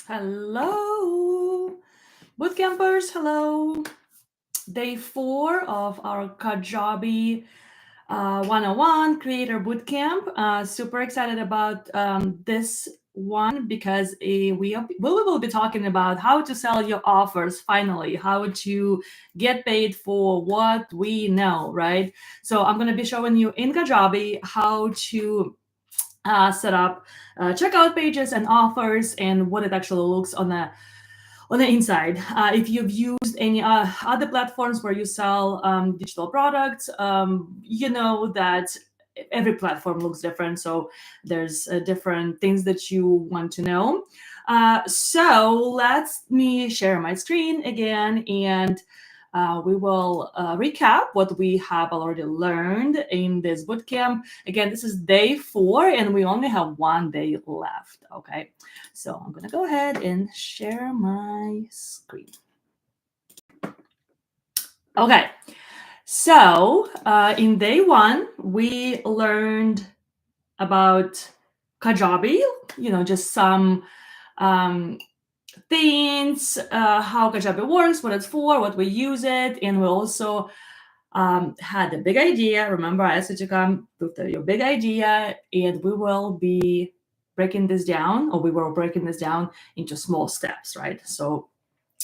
Hello, bootcampers. Hello. Day 4 of our Kajabi 101 Creator Bootcamp. Super excited about this one because we will be talking about how to sell your offers finally, how to get paid for what we know, right? So I'm going to be showing you in Kajabi how to set up checkout pages and offers and what it actually looks on the inside. If you've used any other platforms where you sell digital products, you know that every platform looks different. So there's different things that you want to know. So let me share my screen again, and we will recap what we have already learned in this bootcamp. Again, this is day 4, and we only have 1 day left. Okay, so I'm gonna go ahead and share my screen. Okay, so in day 1, we learned about Kajabi, just some things, how Kajabi works, what it's for, what we use it, and we also had a big idea. Remember, I asked you to come with your big idea, and we will be breaking this down, or we were breaking this down into small steps, right? So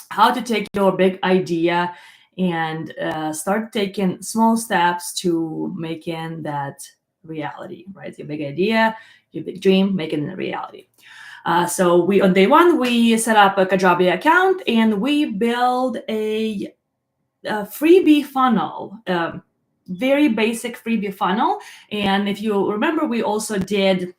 how to take your big idea and start taking small steps to making that reality, right? Your big idea, your big dream, making it a reality. So on day 1, we set up a Kajabi account and we build a freebie funnel, very basic freebie funnel. And if you remember, we also did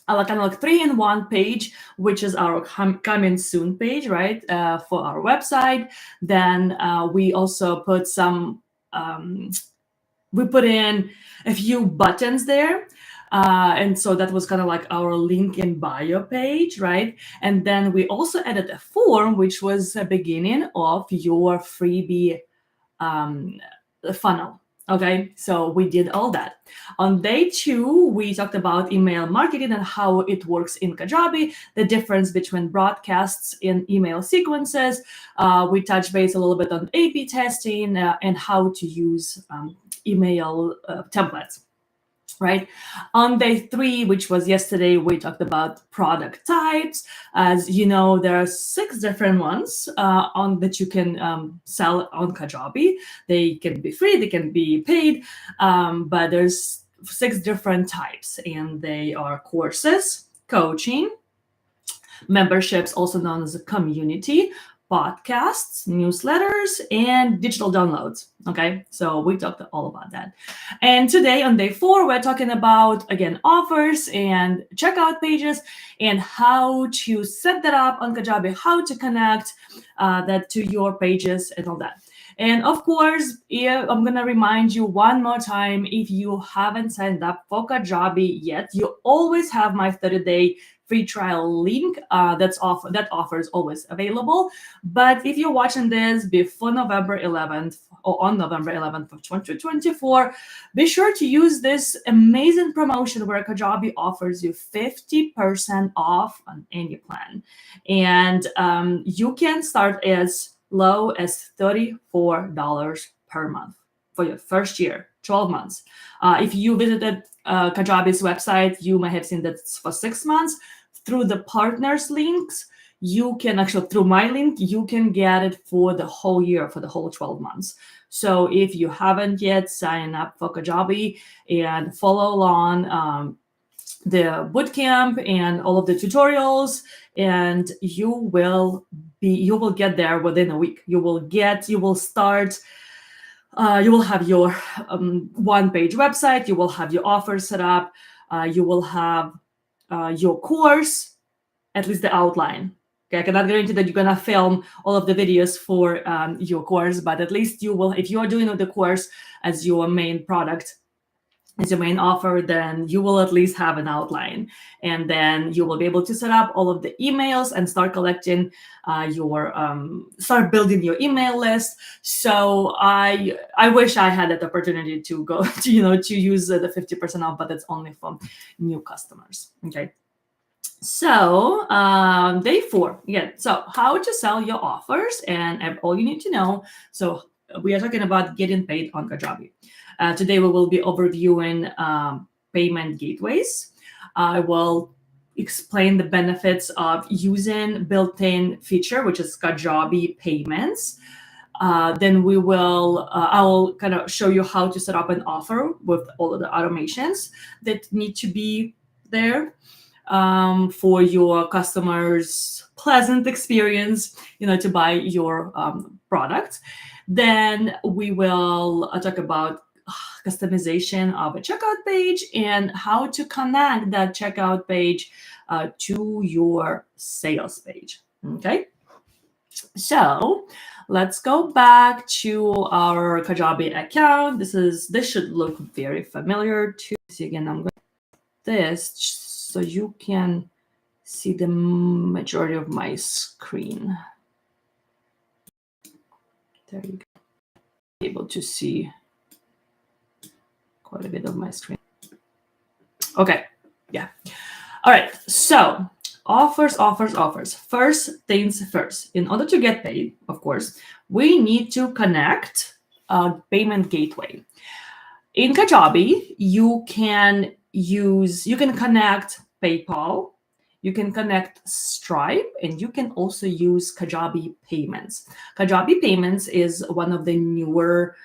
kind of like 3-in-1 page, which is our coming soon page, right, for our website. Then we also put we put in a few buttons there. And so that was kind of like our link in bio page, right? And then we also added a form, which was a beginning of your freebie funnel. Okay, so we did all that. On day 2, we talked about email marketing and how it works in Kajabi, the difference between broadcasts and email sequences. We touched base a little bit on A/B testing and how to use email templates. Right. On day 3, which was yesterday, we talked about product types. As you know, there are 6 different ones on that you can sell on Kajabi. They can be free, they can be paid, but there's 6 different types, and they are courses, coaching, memberships, also known as a community, podcasts, newsletters, and digital downloads. Okay, so we talked all about that. And today on day 4, we're talking about, again, offers and checkout pages and how to set that up on Kajabi, how to connect that to your pages and all that. And of course, I'm going to remind you one more time, if you haven't signed up for Kajabi yet, you always have my 30-day free trial link that offer is always available. But if you're watching this before November 11th or on November 11th of 2024, be sure to use this amazing promotion where Kajabi offers you 50% off on any plan. And you can start as low as $34 per month for your first year, 12 months. If you visited Kajabi's website, you might have seen that it's for 6 months. Through the partners links, you can actually, through my link, you can get it for the whole year, for the whole 12 months. So if you haven't yet signed up for Kajabi and follow along the bootcamp and all of the tutorials, and you will get there within a week. You will start. You will have your one-page website. You will have your offers set up. You will have your course, at least the outline. Okay, I cannot guarantee that you're gonna film all of the videos for your course, but at least you will, if you are doing the course as your main product, as your main offer, then you will at least have an outline, and then you will be able to set up all of the emails and start collecting start building your email list. So I wish I had that opportunity to go to use the 50% off, but it's only for new customers. Okay. So day 4 again. So how to sell your offers and all you need to know. So we are talking about getting paid on Kajabi. Today we will be overviewing payment gateways. I will explain the benefits of using built-in feature, which is Kajabi Payments. Then I'll kind of show you how to set up an offer with all of the automations that need to be there for your customers' pleasant experience, to buy your product. Then we will talk about customization of a checkout page and how to connect that checkout page to your sales page. Okay. So let's go back to our Kajabi account. This should look very familiar to see again. I'm going to this so you can see the majority of my screen. There you go. Able to see quite a bit of my screen. Okay, yeah. All right, so offers. First things first. In order to get paid, of course, we need to connect a payment gateway. In Kajabi, you can connect PayPal, you can connect Stripe, and you can also use Kajabi Payments. Kajabi Payments is one of the newer,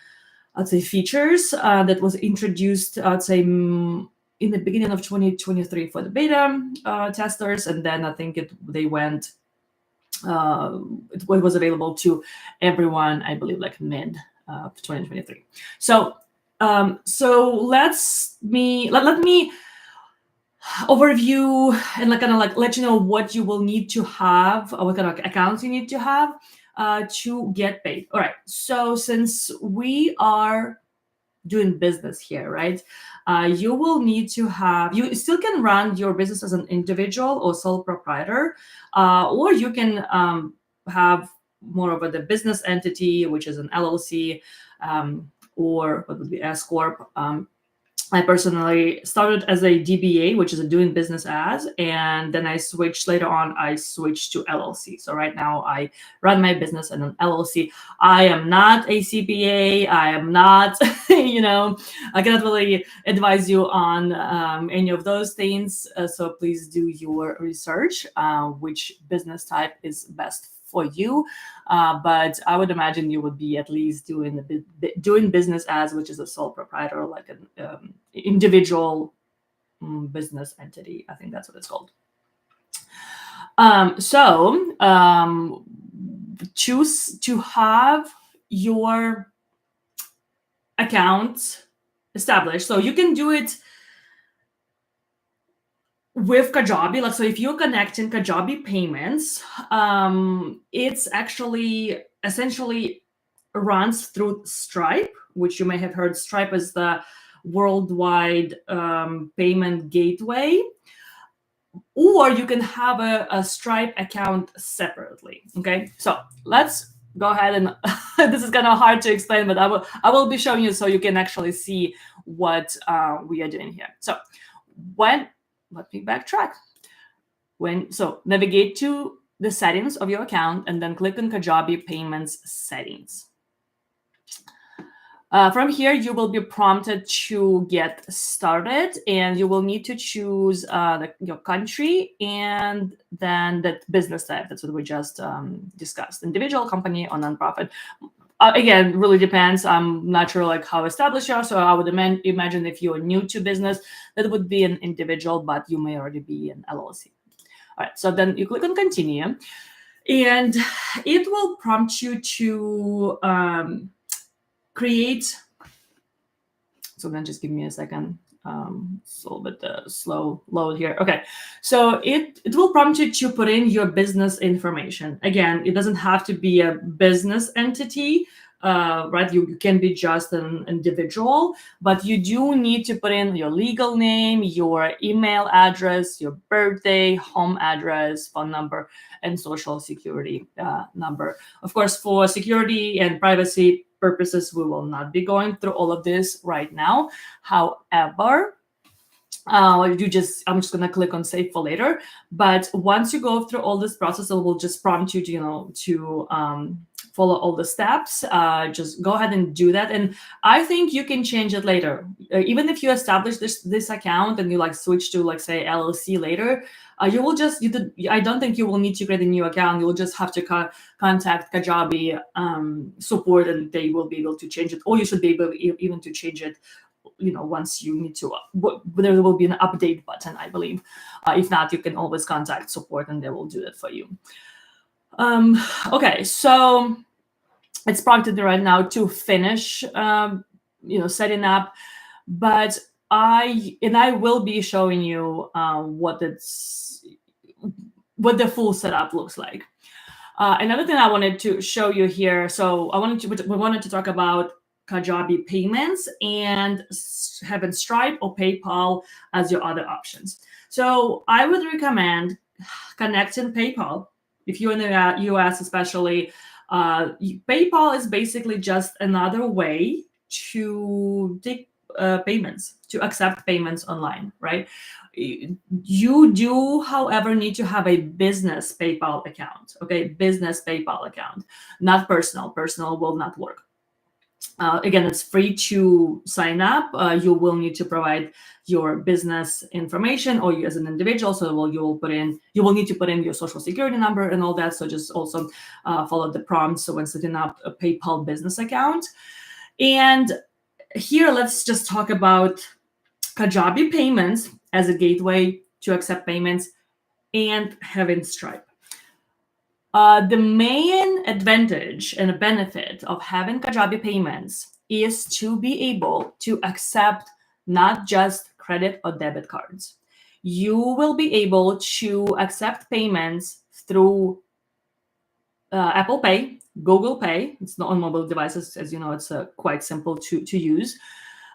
I'd say, features that was introduced, I'd say, in the beginning of 2023 for the beta testers, and then I think it was available to everyone, I believe, like mid 2023. So let me overview and let you know what you will need to have, or what kind of accounts you need to have to get paid. All right. So since we are doing business here, right? You will need to have, you still can run your business as an individual or sole proprietor, or you can have more of the business entity, which is an LLC, or what would be S Corp. I personally started as a DBA, which is a doing business as, and then I switched to LLC. So right now I run my business in an LLC. I am not a CPA. I am not, I cannot really advise you on any of those things. So please do your research, which business type is best for you, but I would imagine you would be at least doing business as, which is a sole proprietor, like an individual business entity. I think that's what it's called. Choose to have your account established. So you can do it with Kajabi. So if you're connecting Kajabi Payments, it's actually essentially runs through Stripe, which you may have heard. Stripe is the worldwide payment gateway, or you can have a Stripe account separately. Okay, so let's go ahead and this is kind of hard to explain, but I will be showing you so you can actually see what we are doing here. So let me backtrack. Navigate to the settings of your account and then click on Kajabi Payments settings. From here, you will be prompted to get started, and you will need to choose your country and then the business type. That's what we just discussed: individual, company, or nonprofit. Again, really depends. I'm not sure how established you are, so I would imagine if you're new to business, that would be an individual, but you may already be an LLC. All right, so then you click on continue, and it will prompt you to create. So then just give me a second. It's a little bit slow load here. Okay, so it will prompt you to put in your business information. Again, it doesn't have to be a business entity, right? You can be just an individual, but you do need to put in your legal name, your email address, your birthday, home address, phone number, and social security number. Of course, for security and privacy purposes, we will not be going through all of this right now. However, I'm just going to click on save for later. But once you go through all this process, it will just prompt you to follow all the steps. Just go ahead and do that. And I think you can change it later. Even if you establish this account and you like switch to like say LLC later, you will just, I don't think you will need to create a new account. You'll just have to contact Kajabi support, and they will be able to change it. Or you should be able even to change it once you need to, there will be an update button, I believe. If not, you can always contact support and they will do it for you. Okay, so it's prompted me right now to finish, setting up, but I will be showing you what the full setup looks like. Another thing I wanted to show you here, so we wanted to talk about Kajabi Payments and having Stripe or PayPal as your other options. So I would recommend connecting PayPal. If you're in the US especially, PayPal is basically just another way to take payments, to accept payments online, right? You do, however, need to have a business PayPal account, okay? Business PayPal account, not personal. Personal will not work. Again, it's free to sign up. You will need to provide your business information, or you as an individual. So you will need to put in your social security number and all that. So just also follow the prompts when setting up a PayPal business account. And here, let's just talk about Kajabi Payments as a gateway to accept payments and having Stripe. The main advantage and benefit of having Kajabi Payments is to be able to accept not just credit or debit cards. You will be able to accept payments through Apple Pay, Google Pay. It's not on mobile devices, as you know. It's quite simple to use.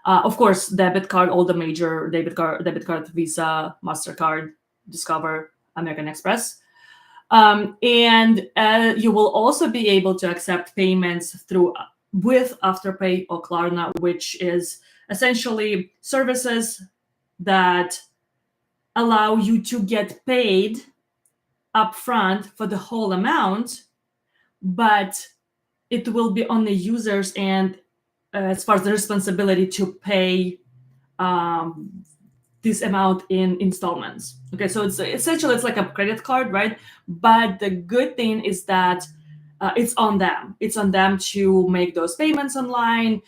Of course, debit card, all the major debit card, Visa, MasterCard, Discover, American Express. And you will also be able to accept payments with Afterpay or Klarna, which is essentially services that allow you to get paid upfront for the whole amount, but it will be on the users and as far as the responsibility to pay this amount in installments. Okay, so it's essentially it's like a credit card, right? But the good thing is that it's on them. It's on them to make those payments online,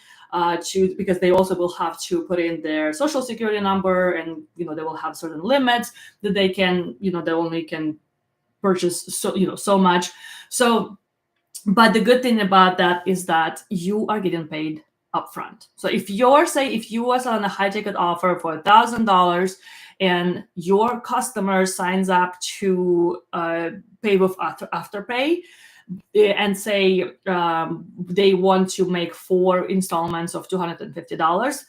because they also will have to put in their social security number, and they will have certain limits that they can, they only can purchase so much. So, but the good thing about that is that you are getting paid upfront. So if you are on a high ticket offer for $1,000 and your customer signs up to pay with Afterpay, and say they want to make 4 installments of $250,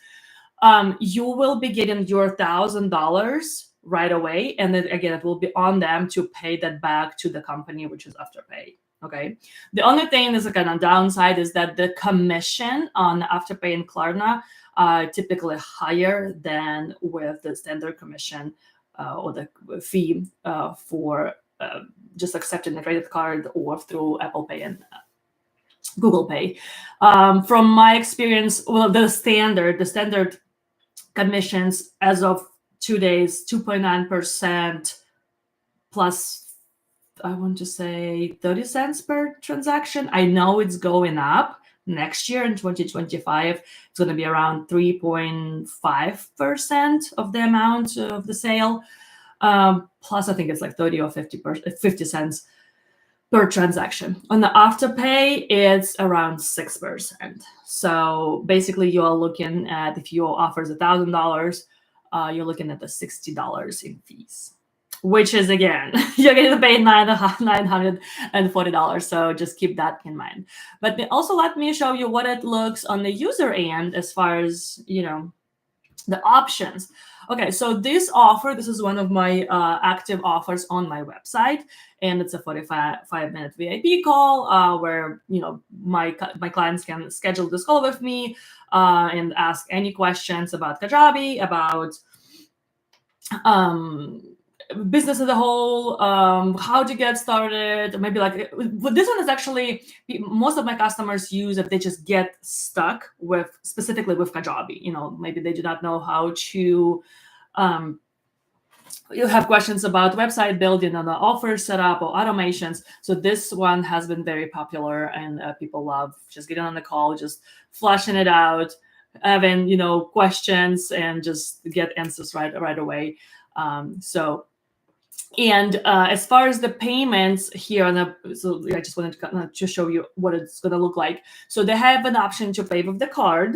you will be getting your $1,000 right away, and then again it will be on them to pay that back to the company, which is Afterpay. Okay. The only thing is kind of downside is that the commission on Afterpay and Klarna typically higher than with the standard commission or the fee for just accepting the credit card or through Apple Pay and Google Pay. From my experience, well, the standard commissions as of 2 days, 2.9% plus, I want to say 30 cents per transaction. I know it's going up next year in 2025. It's going to be around 3.5% of the amount of the sale. Plus, I think it's like 30 or 50 cents per transaction. On the Afterpay, it's around 6%. So basically, you are looking at, if your offer is $1,000, you're looking at the $60 in fees, which is, again, you're going to pay $940. So just keep that in mind. But also let me show you what it looks on the user end as far as, the options. Okay, so this is one of my active offers on my website, and it's a 45-minute VIP call where my clients can schedule this call with me and ask any questions about Kajabi, about business as a whole, how to get started. Maybe like this one is actually most of my customers use if they just get stuck with specifically with Kajabi. Maybe they do not know how to. You have questions about website building and the offer setup or automations. So this one has been very popular, and people love just getting on the call, just flashing it out, having questions, and just get answers right away. As far as the payments here, so I just wanted to show you what it's going to look like. So they have an option to pay with the card.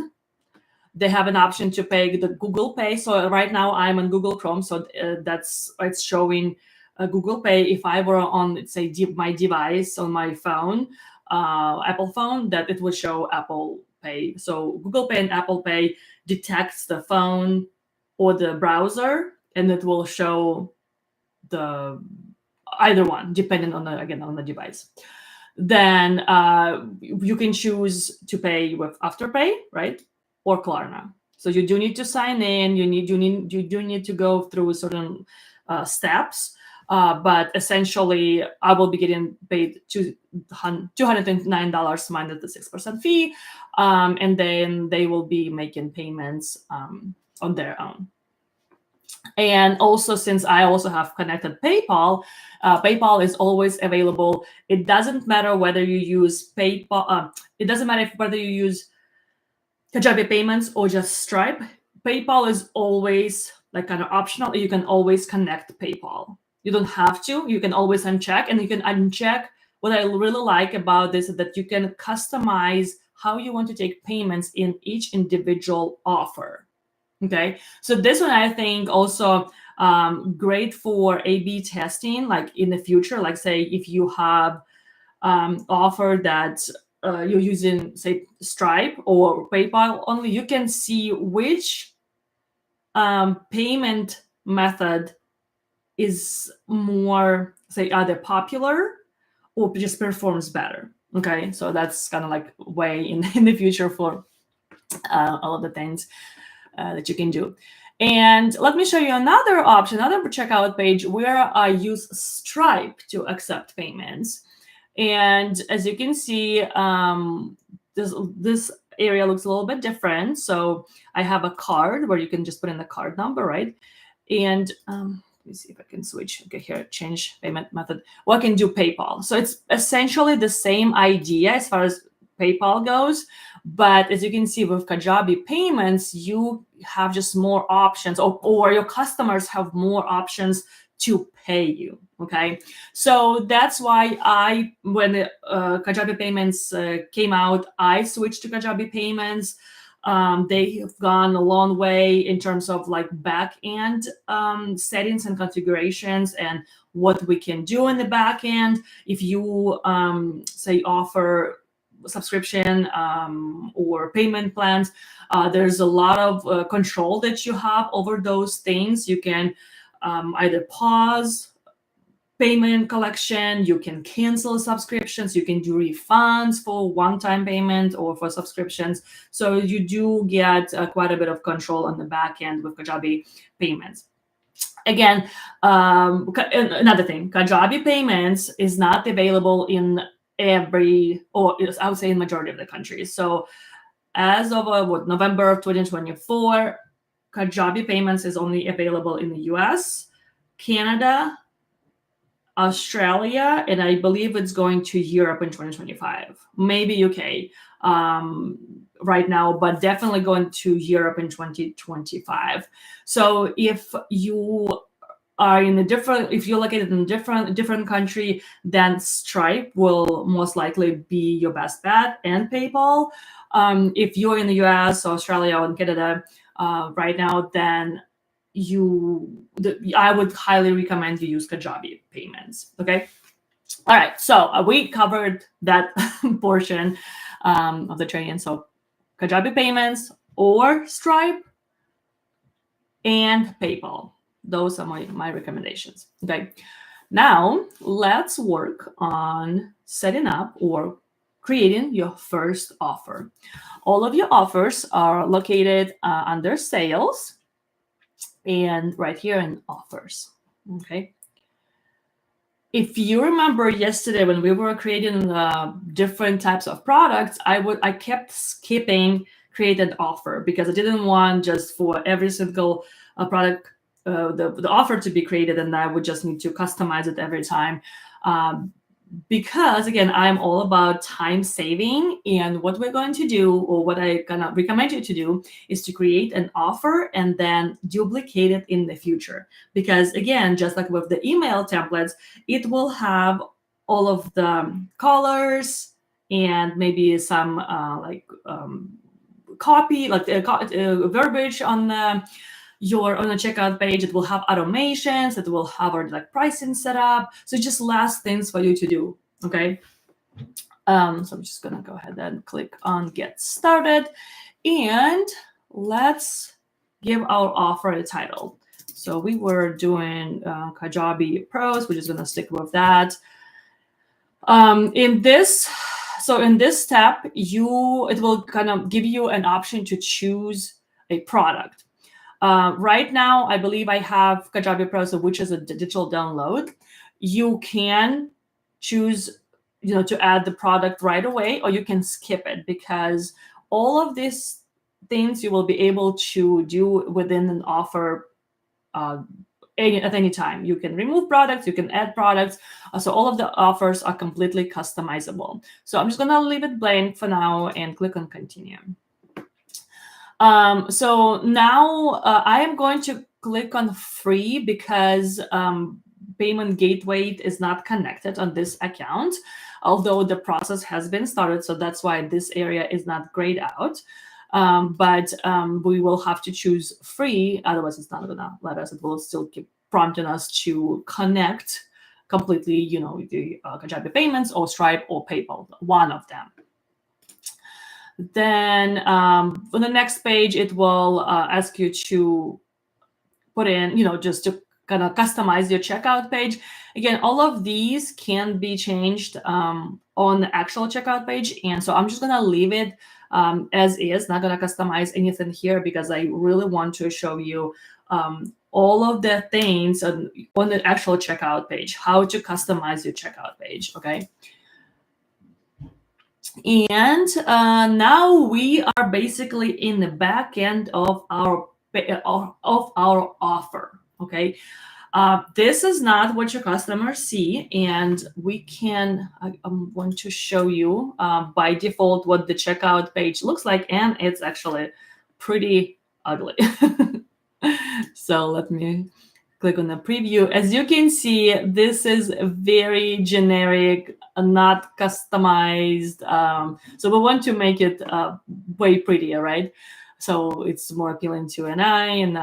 They have an option to pay the Google Pay. So right now I'm on Google Chrome, so it's showing Google Pay. If I were on, let's say, my device on my phone, Apple phone, that it would show Apple Pay. So Google Pay and Apple Pay detects the phone or the browser, and it will show either one, depending on the device. Then you can choose to pay with Afterpay, right, or Klarna. So you do need to sign in. You do need to go through certain steps. But essentially, I will be getting paid $209 minus the 6% fee, and then they will be making payments on their own. And also, since I also have connected PayPal, PayPal is always available. It doesn't matter whether you use PayPal. It doesn't matter whether you use Kajabi Payments or just Stripe. PayPal is always like kind of optional. You can always connect PayPal. You don't have to. You can always uncheck, and you can uncheck. What I really like about this is that you can customize how you want to take payments in each individual offer. Okay, so this one I think also great for A/B testing, like in the future. Like say if you have offer that you're using, say, Stripe or PayPal only, you can see which payment method is more, say, either popular or just performs better. Okay, so that's kind of like way in the future for all of the things that you can do. And let me show you another option, another checkout page where I use Stripe to accept payments. And as you can see, this area looks a little bit different. So I have a card where you can just put in the card number, right? And let me see if I can switch. Okay, here, change payment method. Well, I can do PayPal. So it's essentially the same idea as far as PayPal goes. But as you can see with Kajabi Payments, you have just more options, or your customers have more options to pay you. Okay, so that's why when Kajabi Payments came out, I switched to Kajabi Payments. They have gone a long way in terms of like back end settings and configurations and what we can do in the back end. If you say offer subscription or payment plans, there's a lot of control that you have over those things. You can either pause payment collection, you can cancel subscriptions, you can do refunds for one-time payment or for subscriptions. So you do get quite a bit of control on the back end with Kajabi Payments. Again, another thing, Kajabi Payments is not available in every, or I would say in majority of the countries. So as of November of 2024, Kajabi Payments is only available in the US, Canada, Australia, and I believe it's going to Europe in 2025, maybe UK right now, but definitely going to Europe in 2025. So if you are if you're located in a different country, then Stripe will most likely be your best bet, and PayPal. If you're in the US, Australia, or in Canada right now, then I would highly recommend you use Kajabi Payments. Okay. All right. So we covered that portion of the training. So Kajabi Payments or Stripe and PayPal. Those are my recommendations. Okay. Now let's work on setting up or creating your first offer. All of your offers are located under sales. and right here in offers. Okay. If you remember yesterday when we were creating different types of products, I kept skipping create an offer because I didn't want just for every single product the offer to be created, and I would just need to customize it every time. Because again, I'm all about time saving, and what we're going to do, or what I gonna recommend you to do, is to create an offer and then duplicate it in the future. Because again, just like with the email templates, it will have all of the colors and maybe some copy, like verbiage on the on a checkout page. It will have automations, it will have our like pricing set up. So just last things for you to do. Okay. So I'm just gonna go ahead and click on get started, and let's give our offer a title. So we were doing Kajabi Pros. We're just gonna stick with that. In this step, it will kind of give you an option to choose a product. Right now, I believe I have Kajabi Pro, which is a digital download. You can choose, to add the product right away, or you can skip it, because all of these things you will be able to do within an offer at any time. You can remove products, you can add products. So all of the offers are completely customizable. So I'm just going to leave it blank for now and click on continue. So now I am going to click on free because payment gateway is not connected on this account, although the process has been started. So that's why this area is not grayed out. But we will have to choose free, otherwise it's not gonna let us. It will still keep prompting us to connect completely, the Kajabi Payments or Stripe or PayPal, one of them. Then on the next page, it will ask you to put in, just to kind of customize your checkout page. Again, all of these can be changed on the actual checkout page. And so I'm just going to leave it as is, not going to customize anything here, because I really want to show you all of the things on the actual checkout page, how to customize your checkout page. Okay. And now we are basically in the back end of our offer. Okay. This is not what your customers see, and I'm going to show you by default what the checkout page looks like, and it's actually pretty ugly. So let me click on the preview. As you can see, this is very generic, not customized. So we want to make it way prettier, right? So it's more appealing to an eye, and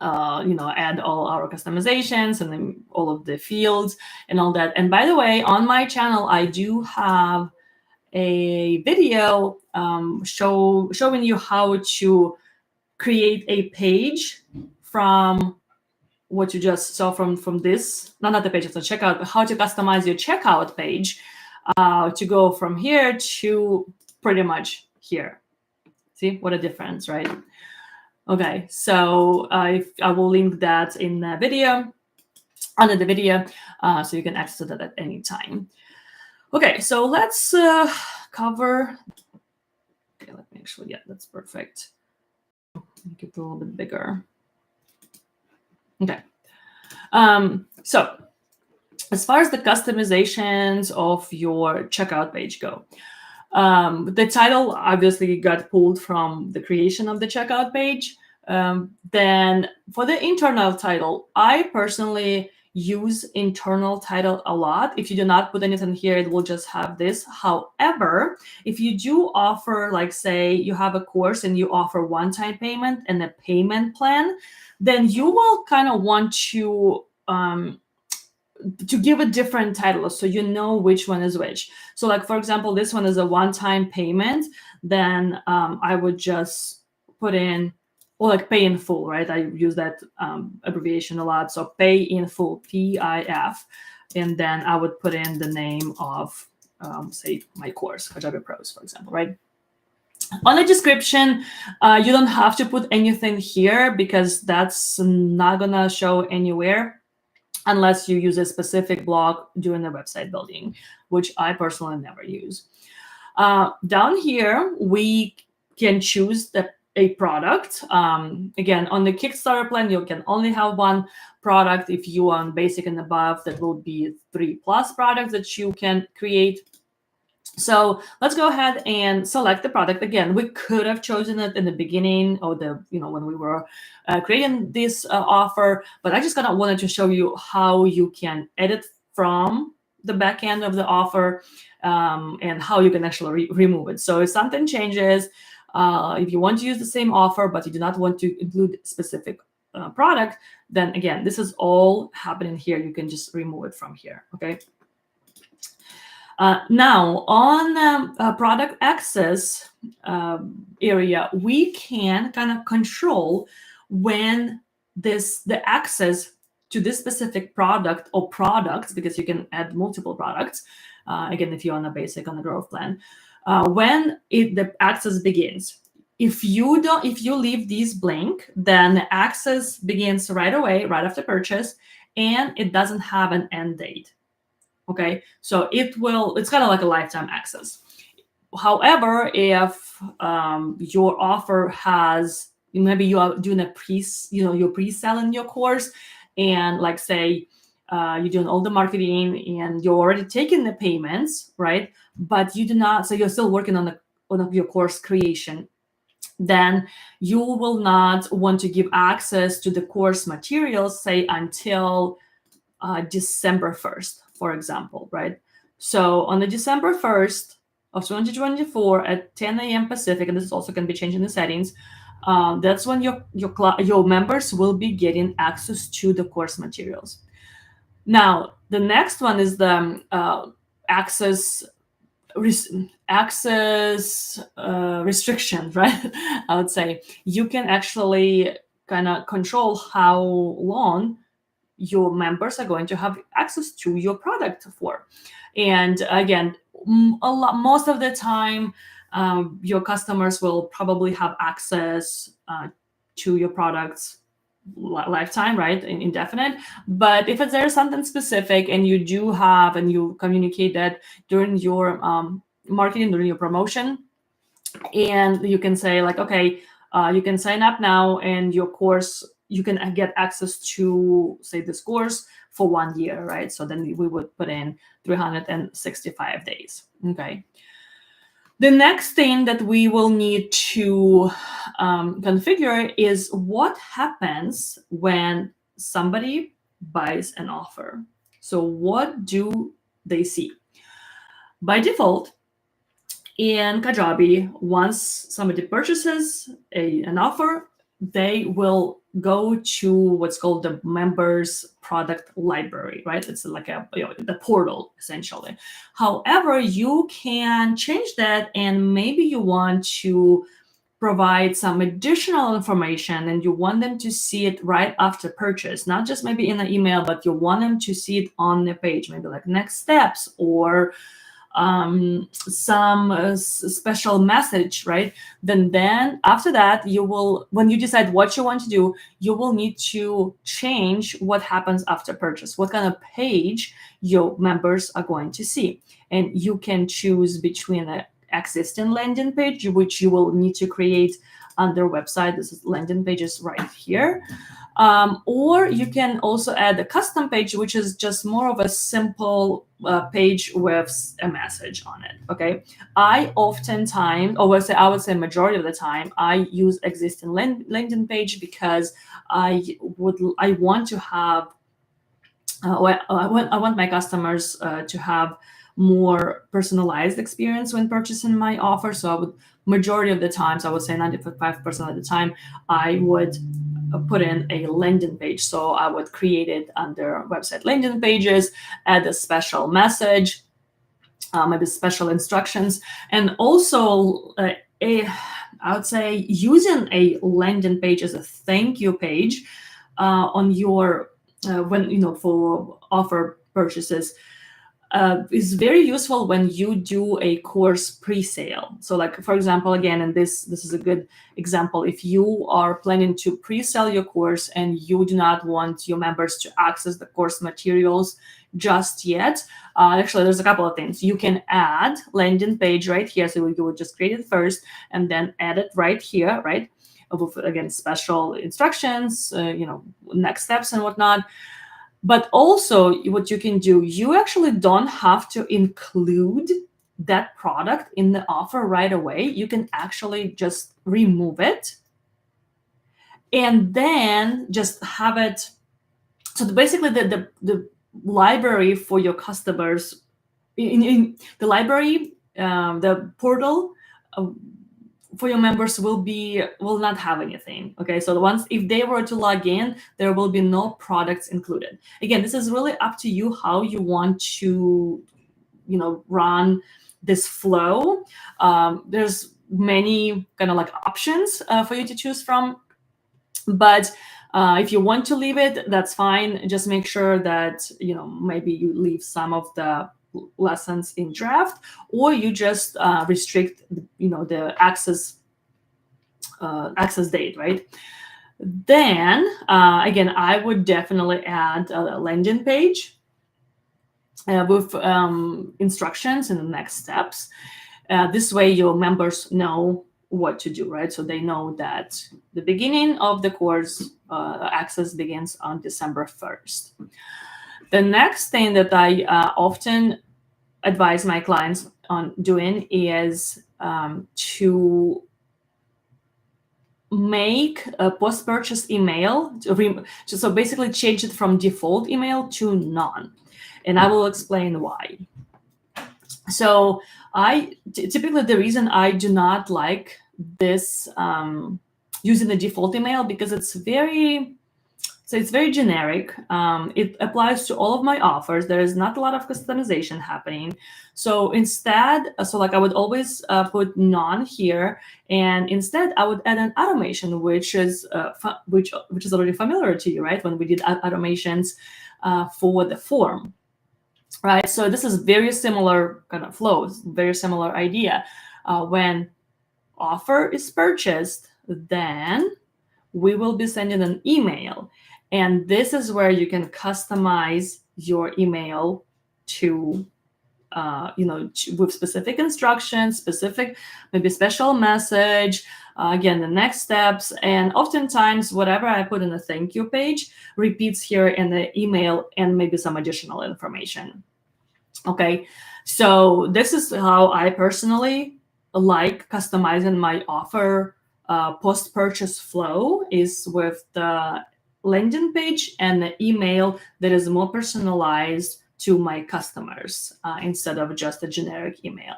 add all our customizations and then all of the fields and all that. And by the way, on my channel, I do have a video showing you how to create a page from what you just saw from this, not the page, it's a checkout, but how to customize your checkout page to go from here to pretty much here. See what a difference, right? Okay, so I will link that in the video, under the video, so you can access that at any time. Okay, so let's cover. Okay, let me actually, yeah, that's perfect. Make it a little bit bigger. Okay. So as far as the customizations of your checkout page go, the title obviously got pulled from the creation of the checkout page. Then for the internal title, I personally use internal title a lot. If you do not put anything here, it will just have this. However, if you do offer, like say you have a course and you offer one-time payment and a payment plan, then you will kind of want to give a different title so you know which one is which. So like, for example, this one is a one-time payment, then I would just put in, or like pay in full, right? I use that abbreviation a lot. So pay in full, PIF. And then I would put in the name of, say, my course, Kajabi Pros, for example, right? On the description, you don't have to put anything here because that's not gonna show anywhere unless you use a specific block during the website building, which I personally never use. Down here, we can choose a product. Again, on the Kickstarter plan, you can only have one product. If you are on basic and above, that will be 3+ products that you can create. So let's go ahead and select the product. Again, we could have chosen it in the beginning or when we were creating this offer, but I just kind of wanted to show you how you can edit from the back end of the offer and how you can actually remove it. So if something changes, if you want to use the same offer, but you do not want to include specific product, then again, this is all happening here. You can just remove it from here, okay? Now, on product access area, we can kind of control when the access to this specific product or products, because you can add multiple products, again, if you're on a basic, on the growth plan, when the access begins. If you leave these blank, then the access begins right away, right after purchase, and it doesn't have an end date. Okay, so it's kind of like a lifetime access. However, if your offer has, maybe you are doing you're pre-selling your course, and like say you're doing all the marketing and you're already taking the payments, right? But you do not, so you're still working on your course creation, then you will not want to give access to the course materials, say until December 1st, for example, right? So on the December 1st of 2024 at 10 a.m. Pacific, and this also can be changed in the settings, that's when your members will be getting access to the course materials. Now, the next one is the access restriction, right? I would say you can actually kind of control how long your members are going to have access to your product for. And again, most of the time, your customers will probably have access to your products lifetime, right? Indefinite. But if there's something specific and you communicate that during your marketing, during your promotion, and you can say like, okay, you can sign up now and your course, you can get access to, say, this course for 1 year, right? So then we would put in 365 days, okay? The next thing that we will need to configure is what happens when somebody buys an offer. So what do they see? By default, in Kajabi, once somebody purchases an offer, they will go to what's called the members product library, right? It's like the portal, essentially. However, you can change that, and maybe you want to provide some additional information and you want them to see it right after purchase, not just maybe in an email, but you want them to see it on the page, maybe like next steps or some special message, right? Then after that, when you decide what you want to do, you will need to change what happens after purchase, what kind of page your members are going to see. And you can choose between an existing landing page, which you will need to create on their website. This is landing pages right here. Or you can also add a custom page, which is just more of a simple page with a message on it, okay? I would say majority of the time, I use existing landing page because I want to have, I want my customers to have more personalized experience when purchasing my offer. So majority of the times, I would say 95% of the time, I would put in a landing page. So I would create it under website landing pages, add a special message, maybe special instructions, and also I would say using a landing page as a thank you page on your for offer purchases. is very useful when you do a course pre-sale. So like, for example, again, and this is a good example, if you are planning to pre-sell your course and you do not want your members to access the course materials just yet, actually there's a couple of things. You can add landing page right here. So you would just create it first and then add it right here, right? With, again, special instructions, next steps and whatnot. But also what you can do, you actually don't have to include that product in the offer right away. You can actually just remove it and then just have it. So basically the library for your customers, in the library, the portal, for your members will not have anything. Okay, so once if they were to log in, there will be no products included. Again, this is really up to you how you want to run this flow. There's many kind of like options for you to choose from, but if you want to leave it, that's fine. Just make sure that maybe you leave some of the lessons in draft, or you just restrict the access date, right? Then again, I would definitely add a landing page with instructions and the next steps. This way your members know what to do, right? So they know that the beginning of the course access begins on December 1st. The next thing that I often advise my clients on doing is to make a post-purchase email. So basically change it from default email to none. And I will explain why. So typically the reason I do not like this using the default email, because it's very generic. It applies to all of my offers. There is not a lot of customization happening. So instead, I would always put none here, and instead I would add an automation, which is already familiar to you, right? When we did automations for the form, right? So this is very similar kind of flows, very similar idea. When offer is purchased, then we will be sending an email. And this is where you can customize your email to, with specific instructions, specific, maybe special message, again, the next steps. And oftentimes, whatever I put in the thank you page repeats here in the email and maybe some additional information. Okay, so this is how I personally like customizing my offer post-purchase flow, is with the landing page and the email that is more personalized to my customers instead of just a generic email.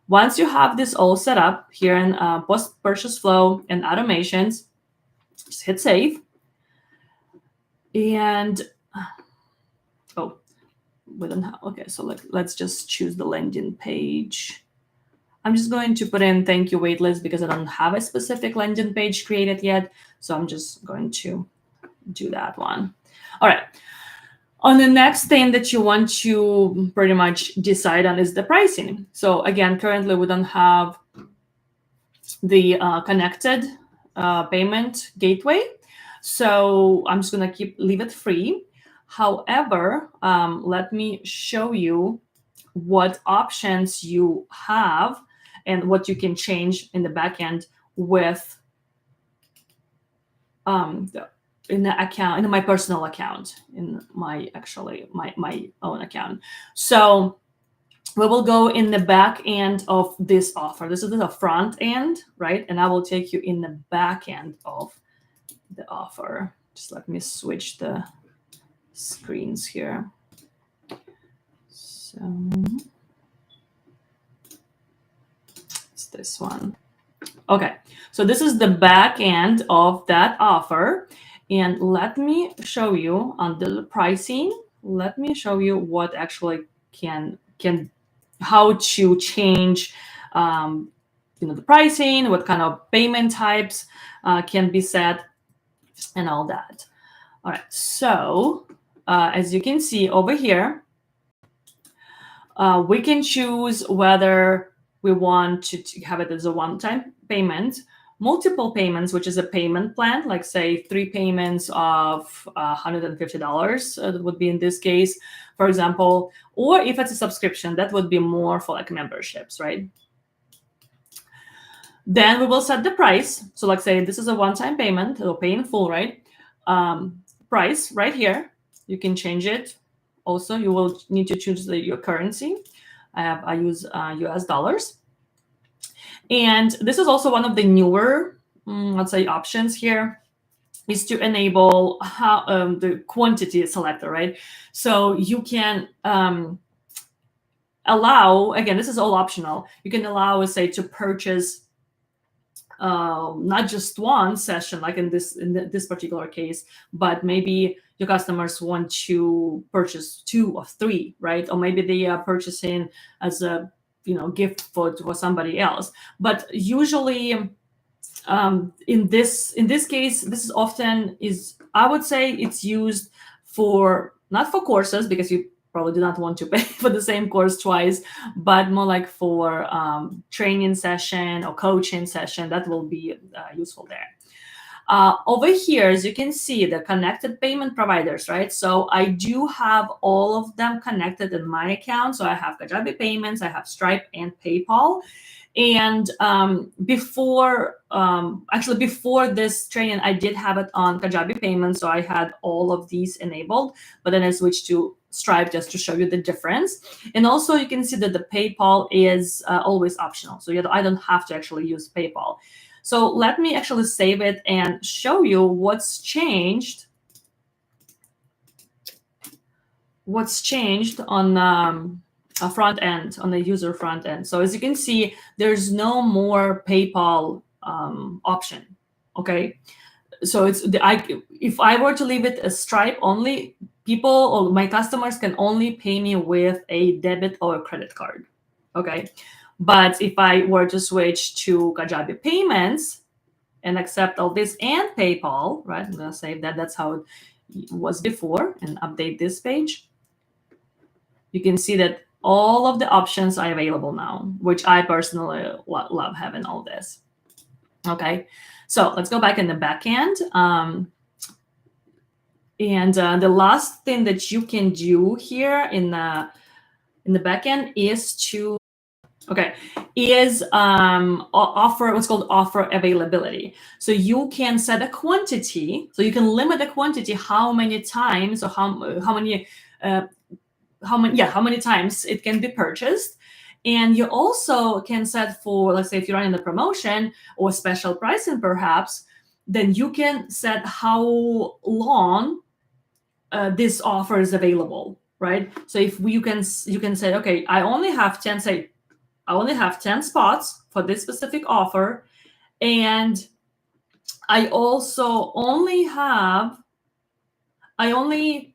Once you have this all set up here in post-purchase flow and automations, just hit save. And we don't have, okay, so let's just choose the landing page. I'm just going to put in thank you waitlist because I don't have a specific landing page created yet. So I'm just going to do that one. All right. On the next thing that you want to pretty much decide on is the pricing. So again, currently we don't have the connected payment gateway. So I'm just going to leave it free. However, let me show you what options you have and what you can change in the backend with in the account, in my personal account, in my own account. So we will go in the back end of this offer. This is the front end, right? And I will take you in the back end of the offer. Just let me switch the screens here. So it's this one. Okay, so this is the back end of that offer. And let me show you on the pricing. Let me show you what actually how to change the pricing, what kind of payment types can be set, and all that. All right, so as you can see over here, We can choose whether we want to have it as a one-time payment, multiple payments, which is a payment plan, like say 3 payments of $150, that would be in this case, for example, or if it's a subscription, that would be more for like memberships, right? Then we will set the price. So like say this is a one-time payment, it'll pay in full, right? Price right here, you can change it. Also, you will need to choose your currency. I use US dollars. And this is also one of the newer, let's say, options here, is to enable the quantity selector, right? So you can allow, again, this is all optional. You can allow, say, to purchase not just one session, like in this particular case, but maybe your customers want to purchase 2 or 3, right? Or maybe they are purchasing as a gift for somebody else. But usually, in this case, this is often I would say it's used for not for courses, because you probably do not want to pay for the same course twice, but more like for training session or coaching session. That will be useful there. Over here, as you can see, the connected payment providers, right? So I do have all of them connected in my account. So I have Kajabi Payments, I have Stripe, and PayPal. And before this training, I did have it on Kajabi Payments, so I had all of these enabled. But then I switched to Stripe just to show you the difference. And also, you can see that the PayPal is always optional, so I don't have to actually use PayPal. So let me actually save it and show you what's changed. What's changed on a front end, on the user front end. So as you can see, there's no more PayPal option. Okay, so if I were to leave it as Stripe only, people or my customers can only pay me with a debit or a credit card. Okay, but if I were to switch to Kajabi Payments and accept all this and PayPal, right? I'm gonna save that. That's how it was before, and update this page. You can see that all of the options are available now, which I personally love having all this. Okay, so let's go back in the back end. And the last thing that you can do here in the back end is to offer what's called offer availability. So you can set a quantity, so you can limit the quantity, how many times or how many times it can be purchased. And you also can set for, let's say, if you're running a promotion or special pricing perhaps, then you can set how long this offer is available, right? So if you can say, okay, I only have 10 spots for this specific offer, and I also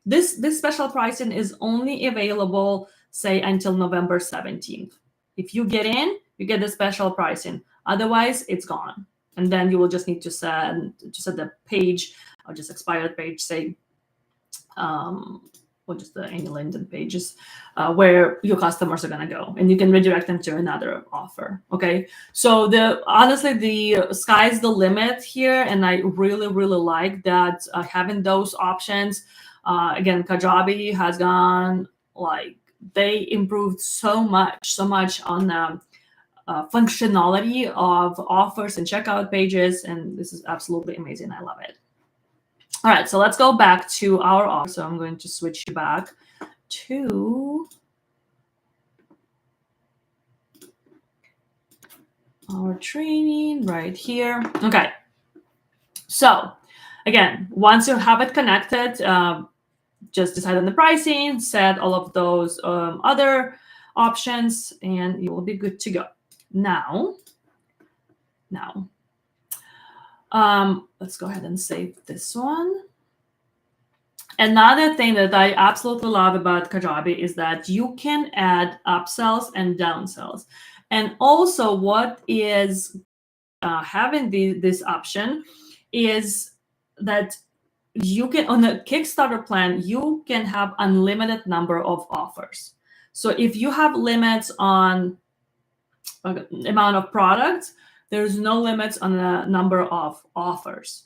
this special pricing is only available, say, until November 17th. If you get in, you get the special pricing. Otherwise, it's gone. And then you will just need to set the page, or just expired page, say, or just any landing pages where your customers are going to go, and you can redirect them to another offer. Okay, so honestly, the sky's the limit here, and I really like that having those options. Again, Kajabi has gone, like, they improved so much on the functionality of offers and checkout pages, and this is absolutely amazing. I love it. All right, so let's go back to our offer. So I'm going to switch you back to our training right here. Okay, so again, once you have it connected, just decide on the pricing, set all of those other options, and you will be good to go. Now, let's go ahead and save this one. Another thing that I absolutely love about Kajabi is that you can add upsells and downsells. And also, what is having this option is that you can, on a Kickstarter plan, you can have unlimited number of offers. So if you have limits on amount of products, there's no limits on the number of offers,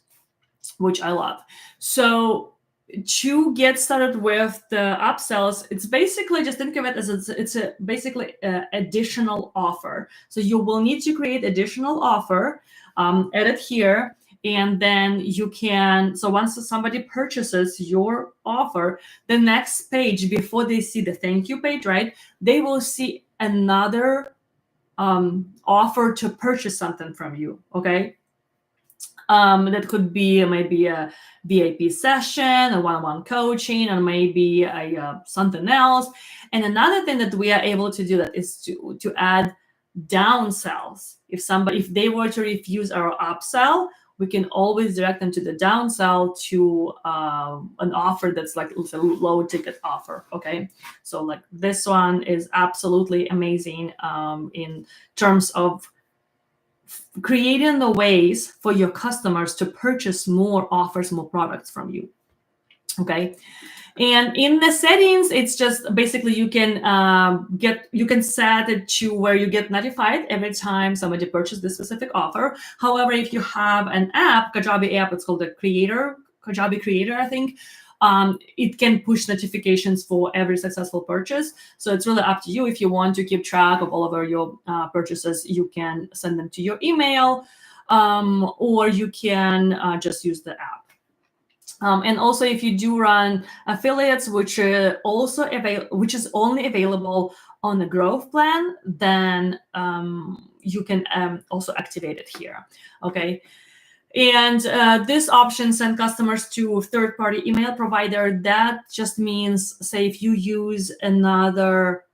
which I love. So to get started with the upsells, it's basically, just think of it as it's a basically additional offer. So you will need to create additional offer, edit here, and then you can, so once somebody purchases your offer, the next page before they see the thank you page, right, they will see another offer to purchase something from you. Okay. That could be maybe a VIP session, a one-on-one coaching, or maybe something else. And another thing that we are able to do that is to add downsells. If they were to refuse our upsell, we can always direct them to the downsell to an offer that's like a low ticket offer. Okay, so like this one is absolutely amazing in terms of creating the ways for your customers to purchase more offers, more products from you. Okay. And in the settings, it's just basically you can set it to where you get notified every time somebody purchases this specific offer. However, if you have an app, Kajabi app, it's called the Kajabi Creator, I think. It can push notifications for every successful purchase. So it's really up to you. If you want to keep track of all of your purchases, you can send them to your email, or you can just use the app. And also, if you do run affiliates, which is only available on the growth plan, then you can also activate it here. Okay. And this option send customers to third-party email provider. That just means, say, if you use another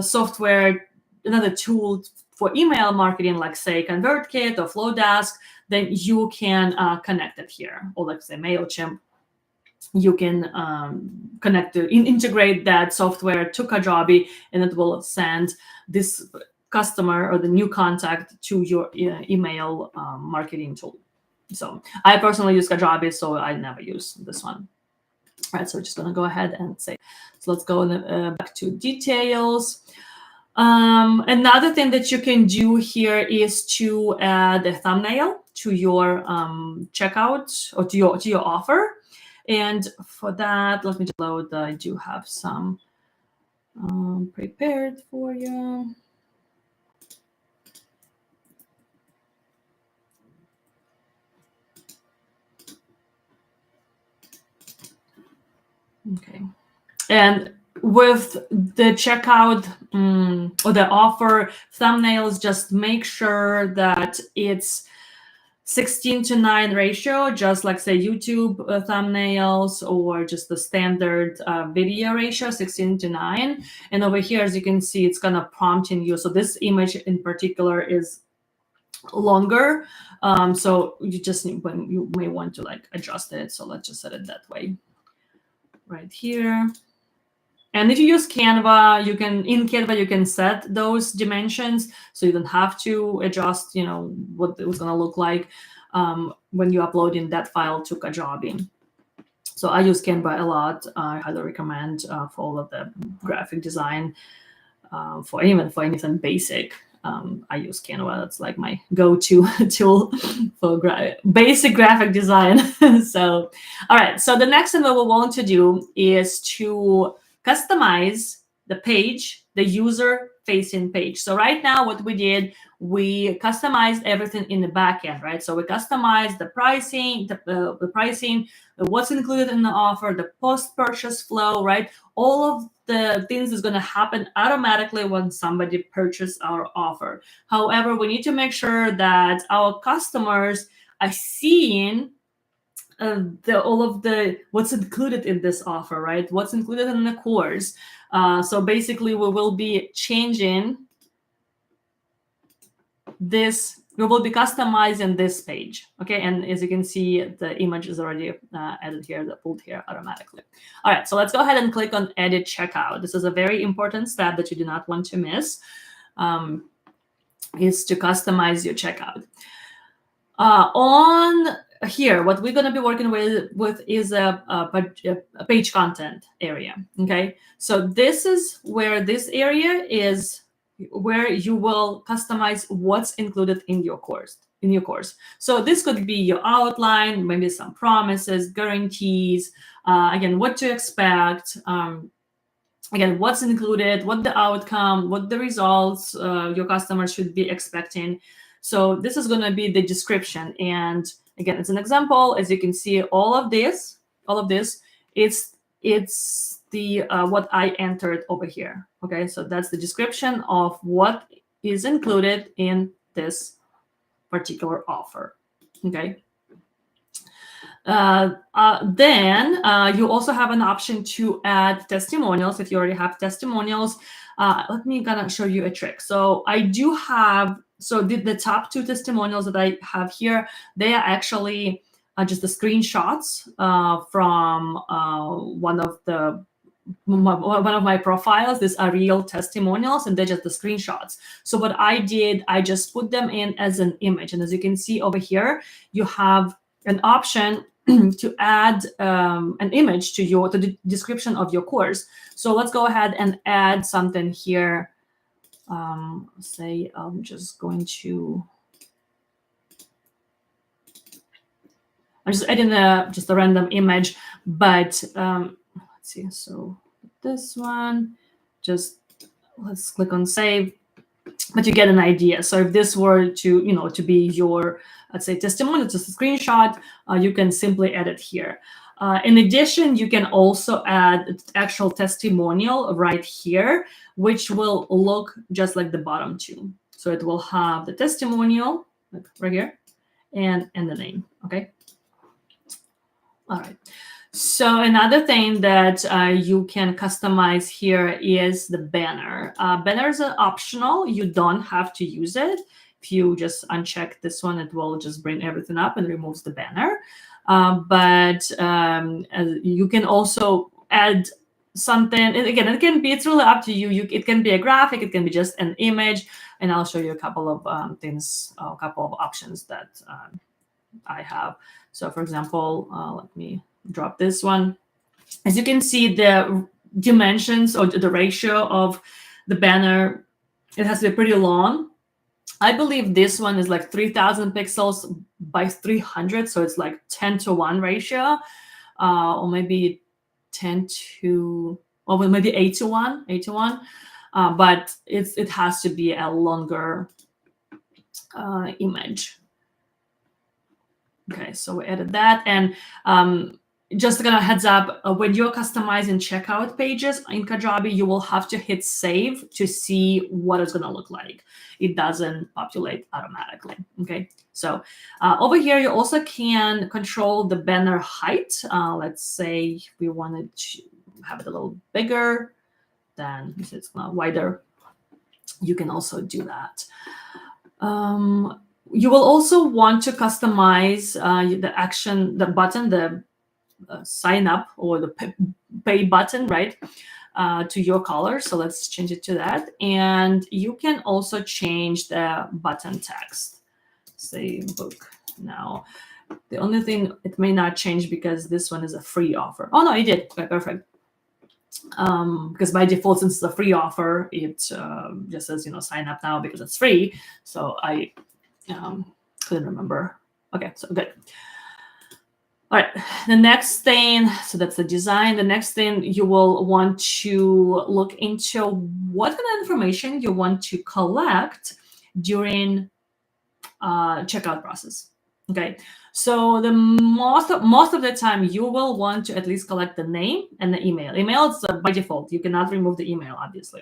software, another tool for email marketing, like say ConvertKit or FloDesk, then you can connect it here. Or like say MailChimp, you can integrate that software to Kajabi, and it will send this customer or the new contact to your email marketing tool. So I personally use Kajabi, so I never use this one. All right, so we're just gonna go ahead and say, so let's go back to details. Another thing that you can do here is to add a thumbnail to your checkout or to your offer. And for that, let me just load. I do have some prepared for you. Okay. And with the checkout or the offer thumbnails, just make sure that it's 16:9 ratio, just like say YouTube thumbnails or just the standard video ratio, 16:9. And over here, as you can see, it's gonna prompting you. So this image in particular is longer. So you may want to like adjust it. So let's just set it that way right here. And if you use Canva, in Canva you can set those dimensions, so you don't have to adjust, what it was going to look like when you uploading that file to Kajabi. So I use Canva a lot. I highly recommend for all of the graphic design, for anything basic. I use Canva. That's like my go-to tool for basic graphic design. So, all right. So the next thing that we want to do is to customize the page, the user-facing page. So right now, what we did, we customized everything in the back end, right? So we customized the pricing, the pricing, what's included in the offer, the post-purchase flow, right? All of the things is going to happen automatically when somebody purchases our offer. However, we need to make sure that our customers are seeing all of what's included in this offer, right? What's included in the course. So basically, we will be changing this. We will be customizing this page, okay? And as you can see, the image is already added here, pulled here automatically. All right, so let's go ahead and click on Edit Checkout. This is a very important step that you do not want to miss, is to customize your checkout. On here, what we're going to be working with is a page content area. Okay, so this is where this area is where you will customize what's included in your course. So this could be your outline, maybe some promises, guarantees, again, what to expect, again, what's included, what the outcome, what the results your customers should be expecting. So this is going to be the description. And again, it's an example. As you can see, all of this, it's the what I entered over here. Okay, so that's the description of what is included in this particular offer. Okay. Then you also have an option to add testimonials if you already have testimonials. Let me gonna show you a trick. So I do have, so the top 2 testimonials that I have here, they are actually just the screenshots from one of my profiles. These are real testimonials, and they're just the screenshots. So what I did, I just put them in as an image. And as you can see over here, you have an option to add an image to the description of your course. So let's go ahead and add something here. Say I'm just going to, I'm just adding just a random image, but let's see. So this one, just let's click on save. But you get an idea. So if this were to, to be your, let's say, testimonial, just a screenshot, you can simply add it here. In addition, you can also add actual testimonial right here, which will look just like the bottom 2. So it will have the testimonial like right here and the name. Okay. All right. So another thing that you can customize here is the banner. Banners are optional. You don't have to use it. If you just uncheck this one, it will just bring everything up and removes the banner. But you can also add something. And again, it's really up to you. It can be a graphic. It can be just an image. And I'll show you a couple of things, a couple of options that I have. So for example, let me drop this one. As you can see, the dimensions or the ratio of the banner, it has to be pretty long. I believe this one is like 3,000 pixels by 300, so it's like 10:1 ratio, or maybe 10 to, or maybe 8:1, 8:1. But it has to be a longer image. Okay, so we added that, and just kind of heads up, when you're customizing checkout pages in Kajabi, you will have to hit save to see what it's going to look like. It doesn't populate automatically. Okay, so over here, you also can control the banner height. Let's say we wanted to have it a little bigger, then it's wider. You can also do that. You will also want to customize the button, the sign up or the pay button, right, to your color. So let's change it to that. And you can also change the button text. Say book now. The only thing, it may not change because this one is a free offer. Oh no, it did. Okay, perfect. Because by default, since it's a free offer, it just says, sign up now because it's free. So I couldn't remember. Okay, so good. All right, the next thing, so that's the design. The next thing, you will want to look into what kind of information you want to collect during checkout process. Okay, so the most of the time, you will want to at least collect the name and the email. Email is by default. You cannot remove the email, obviously.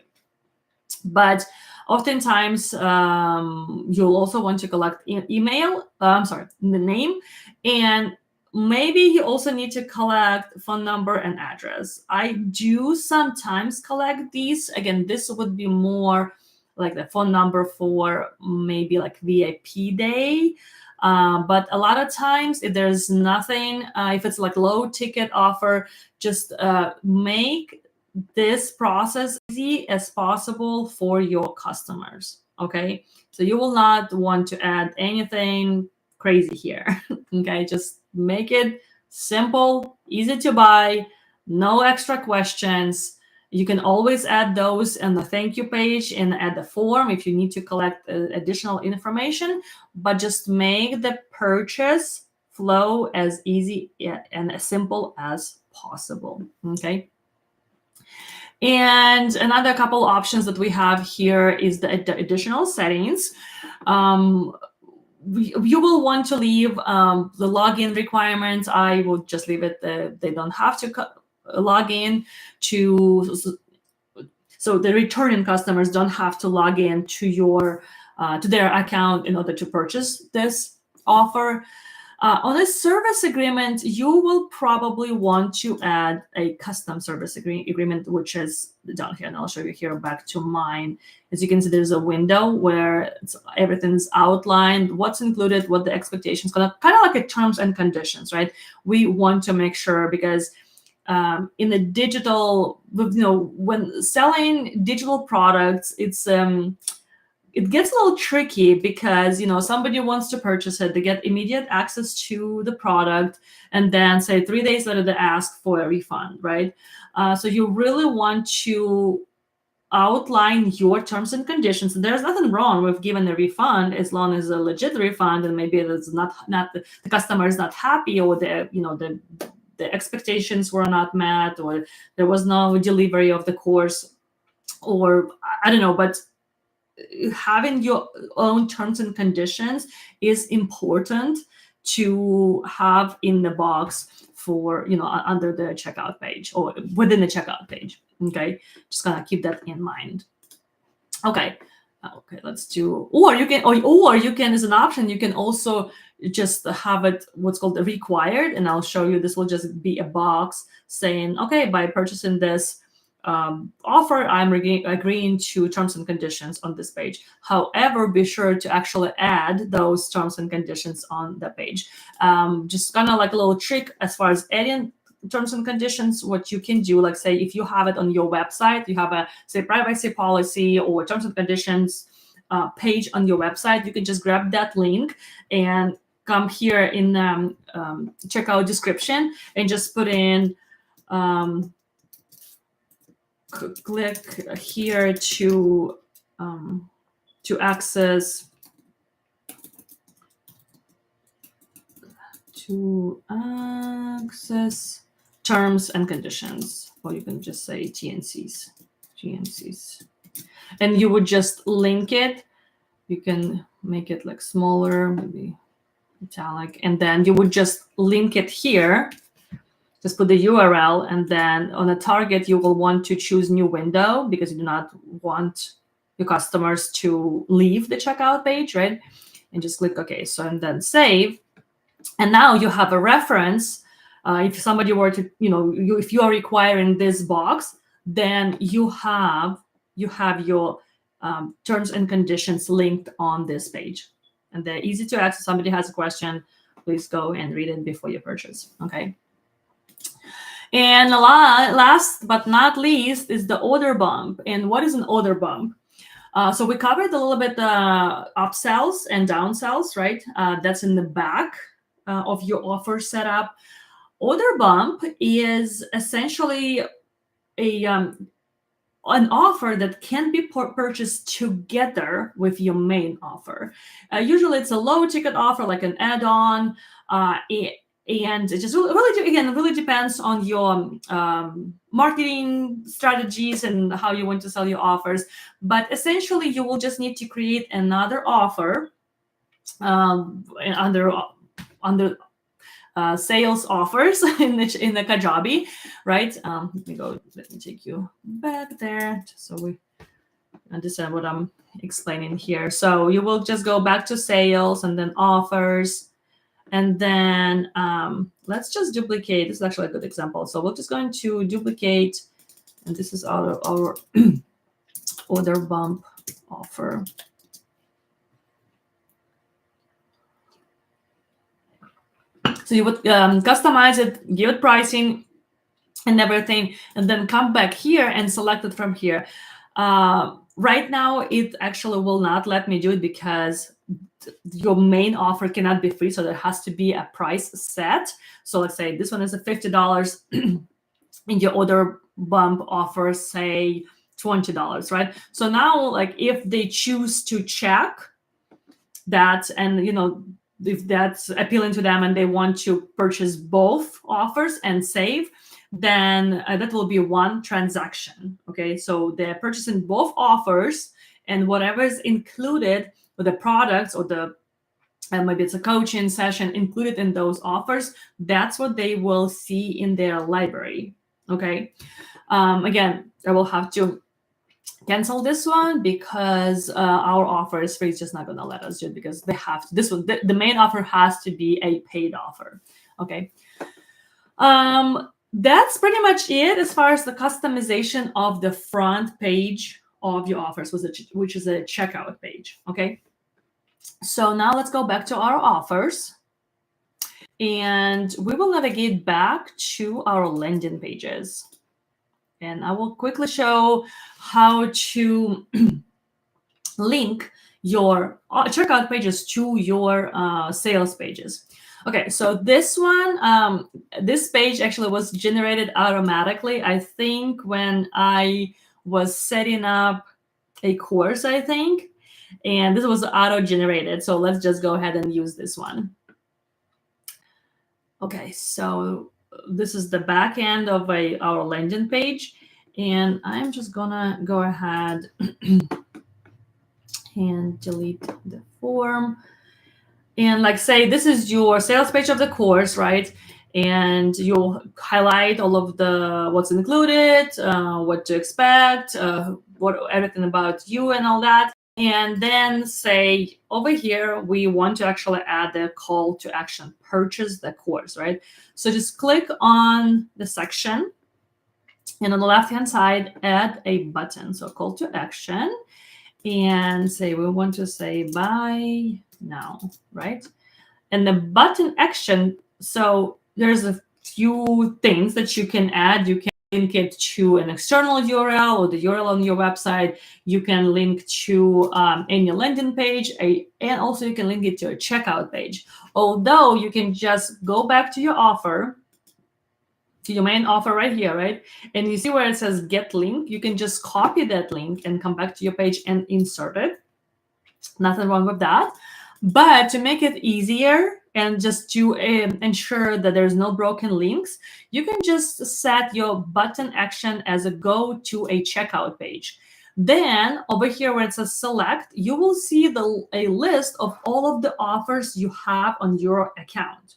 But oftentimes, you'll also want to collect email. The name, and maybe you also need to collect phone number and address. I do sometimes collect these. Again, this would be more like the phone number for maybe like VIP day. But a lot of times, if there's nothing, if it's like low ticket offer, just make this process easy as possible for your customers. Okay, so you will not want to add anything crazy here. Okay, just make it simple, easy to buy, no extra questions. You can always add those in the thank you page and add the form if you need to collect additional information, but just make the purchase flow as easy and as simple as possible. Okay. And another couple options that we have here is the additional settings. You will want to leave the login requirements. I will just leave it. They don't have to log in to. So the returning customers don't have to log in to your to their account in order to purchase this offer. On a service agreement, you will probably want to add a custom service agreement, which is down here, and I'll show you here back to mine. As you can see, there's a window where everything's outlined, what's included, what the expectations, kind of like a terms and conditions, right? We want to make sure, because in the digital, when selling digital products, it gets a little tricky because somebody wants to purchase it, they get immediate access to the product, and then say 3 days later they ask for a refund, right? So you really want to outline your terms and conditions. There's nothing wrong with giving a refund as long as a legit refund, and maybe it's not the customer is not happy, or the expectations were not met, or there was no delivery of the course, or I don't know, but having your own terms and conditions is important to have in the box for under the checkout page or within the checkout page. Okay, just gonna keep that in mind. Okay, let's do, or you can, as an option, you can also just have it what's called required, and I'll show you. This will just be a box saying, okay, by purchasing this offer, I'm agreeing to terms and conditions on this page. However, be sure to actually add those terms and conditions on the page. Just kind of like a little trick as far as adding terms and conditions. What you can do, like say if you have it on your website, you have a say privacy policy or terms and conditions page on your website, you can just grab that link and come here in checkout description and just put in click here to access terms and conditions, or you can just say GNCs, and you would just link it. You can make it like smaller, maybe italic, and then you would just link it here. Just put the URL, and then on a target, you will want to choose new window because you do not want your customers to leave the checkout page, right? And just click OK. So, and then save. And now you have a reference. If somebody were to, if you are requiring this box, then you have your terms and conditions linked on this page. And they're easy to access. Somebody has a question, please go and read it before you purchase. Okay. And last but not least is the order bump. And what is an order bump? So we covered a little bit upsells and downsells, right? That's in the back of your offer setup. Order bump is essentially an offer that can be purchased together with your main offer. Usually it's a low ticket offer, like an add-on. And it just really depends on your marketing strategies and how you want to sell your offers. But essentially, you will just need to create another offer under sales offers in the Kajabi, right? Let me take you back there just so we understand what I'm explaining here. So you will just go back to sales and then offers. And then let's just duplicate. This is actually a good example. So we're just going to duplicate, and this is our order bump offer. So you would customize it, give it pricing and everything, and then come back here and select it from here. Right now, it actually will not let me do it because your main offer cannot be free, so there has to be a price set. So let's say this one is a $50 and your order bump offer, say $20, right? So now, like, if they choose to check that, and if that's appealing to them and they want to purchase both offers and save, then that will be one transaction. Okay, so they're purchasing both offers, and whatever is included with the products or the maybe it's a coaching session included in those offers, that's what they will see in their library. Okay, again, I will have to cancel this one because our offer is free. It's just not going to let us do it because they have to. This one, the main offer has to be a paid offer. Okay. That's pretty much it as far as the customization of the front page of your offers, which is a checkout page. Okay. So now let's go back to our offers, and we will navigate back to our landing pages. And I will quickly show how to link your checkout pages to your sales pages. Okay, so this one, this page actually was generated automatically, I think, when I was setting up a course, I think. And this was auto-generated. So let's just go ahead and use this one. Okay, so this is the back end of our landing page. And I'm just gonna go ahead and delete the form. And like, say this is your sales page of the course, right? And you'll highlight all of the what's included, what to expect, everything about you and all that. And then say over here, we want to actually add the call to action, purchase the course, right? So just click on the section, and on the left-hand side, add a button. So call to action, and say we want to say buy now, right? And the button action, so there's a few things that you can add. You can link it to an external URL or the URL on your website. You can link to any landing page, and also you can link it to a checkout page. Although you can just go back to your offer, to your main offer right here, right? And you see where it says get link, you can just copy that link and come back to your page and insert it. Nothing wrong with that. But to make it easier and just to ensure that there's no broken links, you can just set your button action as a go to a checkout page. Then over here where it says select, you will see a list of all of the offers you have on your account.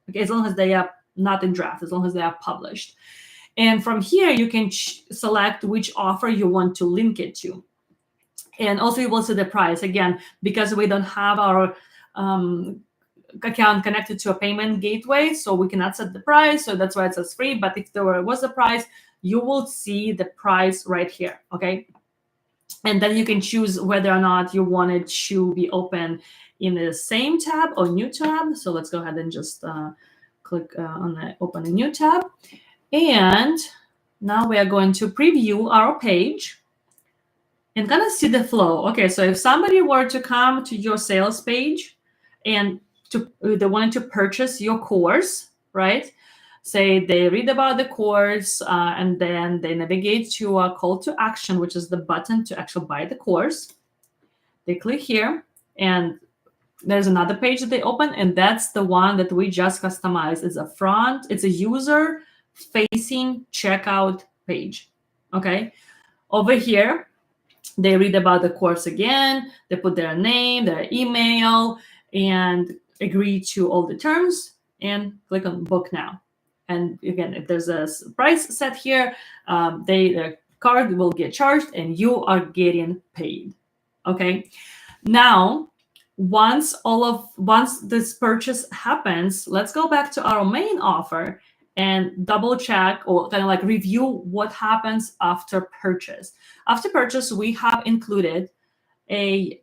Okay, as long as they are not in draft, as long as they are published. And from here, you can select which offer you want to link it to. And also you will see the price. Again, because we don't have our account connected to a payment gateway, so we cannot set the price. So that's why it says free. But if there was a price, you will see the price right here, okay? And then you can choose whether or not you want it to be open in the same tab or new tab. So let's go ahead and just click on the open a new tab. And now we are going to preview our page and kind of see the flow. Okay, so if somebody were to come to your sales page and they wanted to purchase your course, right? Say they read about the course and then they navigate to a call to action, which is the button to actually buy the course. They click here, and there's another page that they open, and that's the one that we just customized. It's a user-facing checkout page. Okay, over here, they read about the course again. They put their name, their email, and agree to all the terms, and click on book now. And again, if there's a price set here, the card will get charged and you are getting paid. Okay. Now, once this purchase happens, let's go back to our main offer and double check or kind of like review what happens after purchase. After purchase, we have included a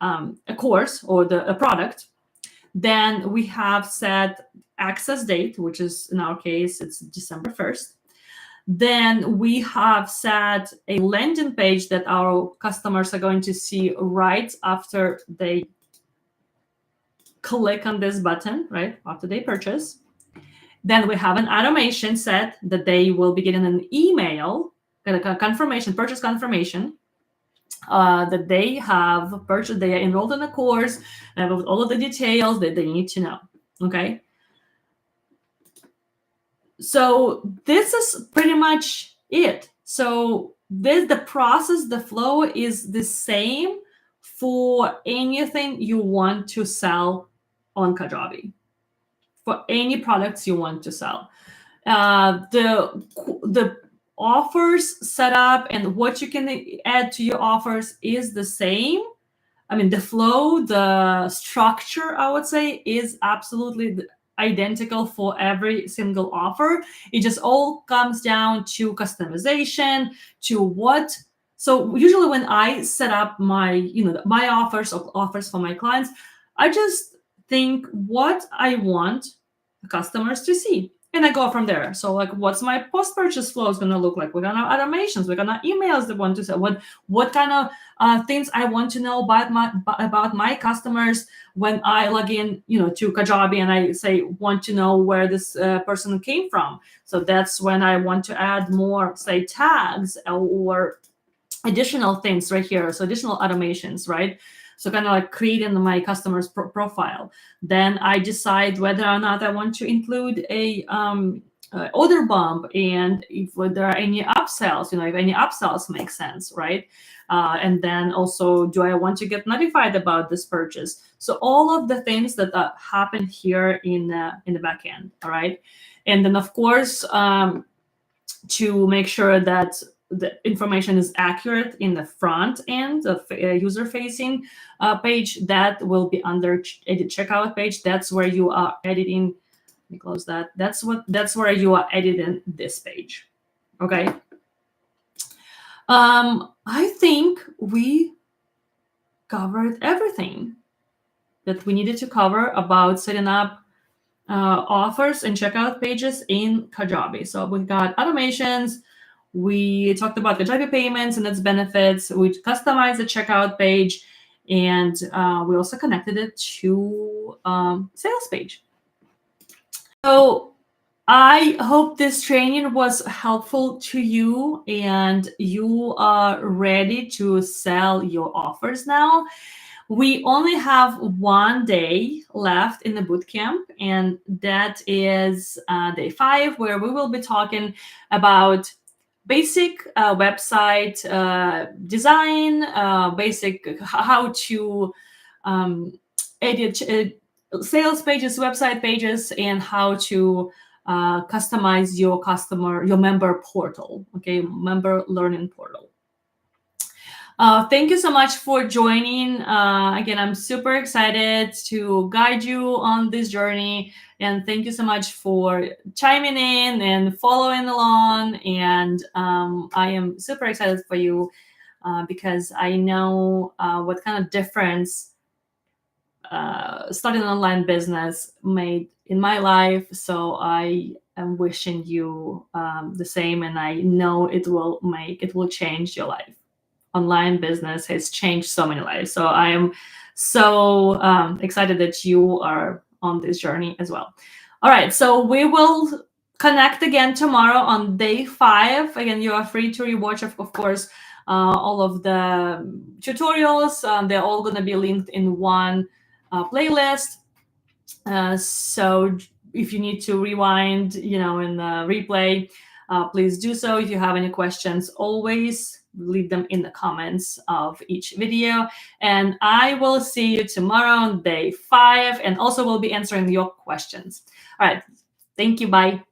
course or a product. Then we have set access date, which is in our case, it's December 1st. Then we have set a landing page that our customers are going to see right after they click on this button, right, after they purchase. Then we have an automation set that they will be getting an email, a confirmation, purchase confirmation, that they have purchased, they are enrolled in a course, with all of the details that they need to know. Okay. So this is pretty much it. So the process, the flow is the same for anything you want to sell on Kajabi, for any products you want to sell. The offers setup and what you can add to your offers is the same. I mean, the flow, the structure, I would say, is absolutely identical for every single offer. It just all comes down to customization, to what. So usually when I set up my, my offers or offers for my clients, I just think what I want the customers to see. And I go from there. So like, what's my post-purchase flow is going to look like? What kind of automations? What kind of emails they want to sell? What kind of things I want to know about my customers when I log in, to Kajabi and I say want to know where this person came from. So that's when I want to add more, say, tags or additional things right here. So additional automations, right? So kind of like creating my customer's profile. Then I decide whether or not I want to include a order bump, and if there are any upsells, if any upsells make sense, right? And then also, do I want to get notified about this purchase? So all of the things that happen here in the back end, all right? And then of course, to make sure that the information is accurate in the front end of user-facing page, that will be under edit checkout page. That's where you are editing. Let me close that. That's where you are editing this page. Okay. I think we covered everything that we needed to cover about setting up offers and checkout pages in Kajabi. So we've got automations. We talked about Kajabi Payments and its benefits. We customized the checkout page, and we also connected it to sales page. So I hope this training was helpful to you and you are ready to sell your offers now. We only have 1 day left in the bootcamp, and that is day 5, where we will be talking about basic website design, basic how to edit sales pages, website pages, and how to customize your member portal, okay, member learning portal. Thank you so much for joining. Again, I'm super excited to guide you on this journey. And thank you so much for chiming in and following along. And I am super excited for you because I know what kind of difference starting an online business made in my life. So I am wishing you the same. And I know it will change your life. Online business has changed so many lives. So I am so excited that you are on this journey as well. All right, so we will connect again tomorrow on day 5. Again, you are free to rewatch, of course, all of the tutorials. They're all going to be linked in one playlist. So if you need to rewind, in the replay, please do so. If you have any questions, always leave them in the comments of each video. And I will see you tomorrow on day 5, and also will be answering your questions. All right. Thank you. Bye.